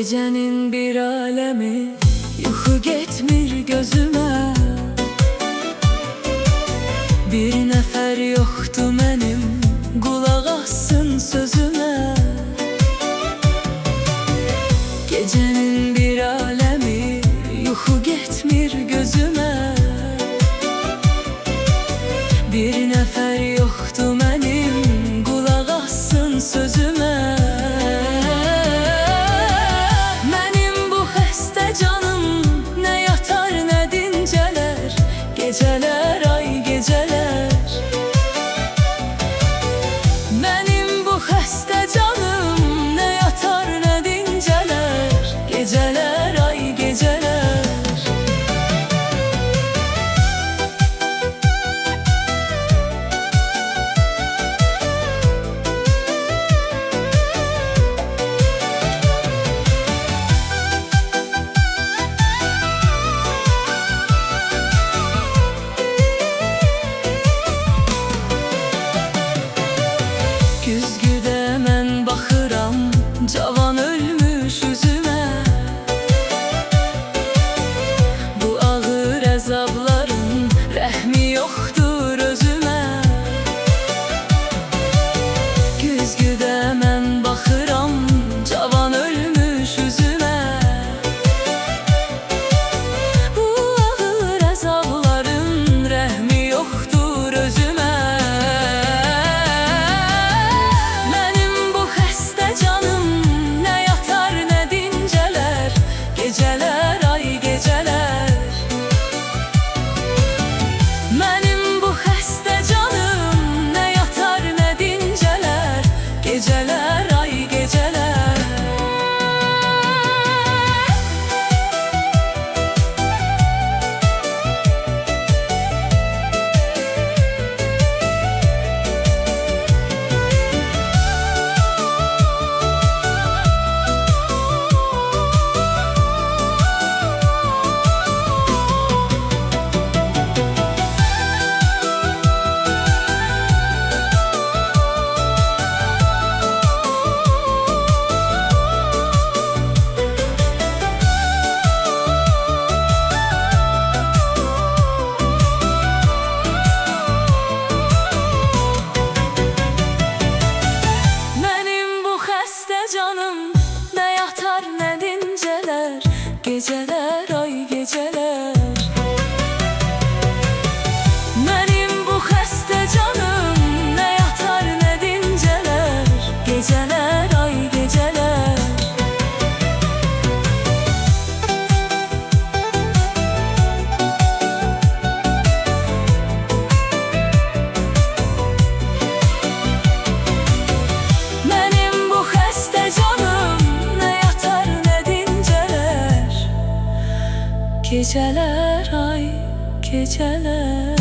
Gecenin bir alemi yuxu getmir gözüme. Bir nəfər yoxdur mənim, qulaq assın sözümə. Gecenin bir alemi yuxu getmir gözüme. Bir nəfər yoxdur mənim, qulaq assın sözümə. Geceler ay geceler, benim bu xəstə canım ne yatar ne dinceler. Geceler ay geceler. Güzgüdə mən baxıram cavan ölmüş üzümə. Bu ağır əzabların rəhmi yoxdur özümə. Güzgüdə mən baxıram cavan ölmüş üzümə. Bu ağır əzabların rəhmi yoxdur özümə. Geceler ay geceler, benim bu xəstə canım ne yatar ne dinceler. Geceler ay geceler. Canım ne yatar ne dinceler. Geceler ay geceler, benim bu xəstə canım ne yatar ne dinceler. Geceler ay geceler. Geceler ay geceler.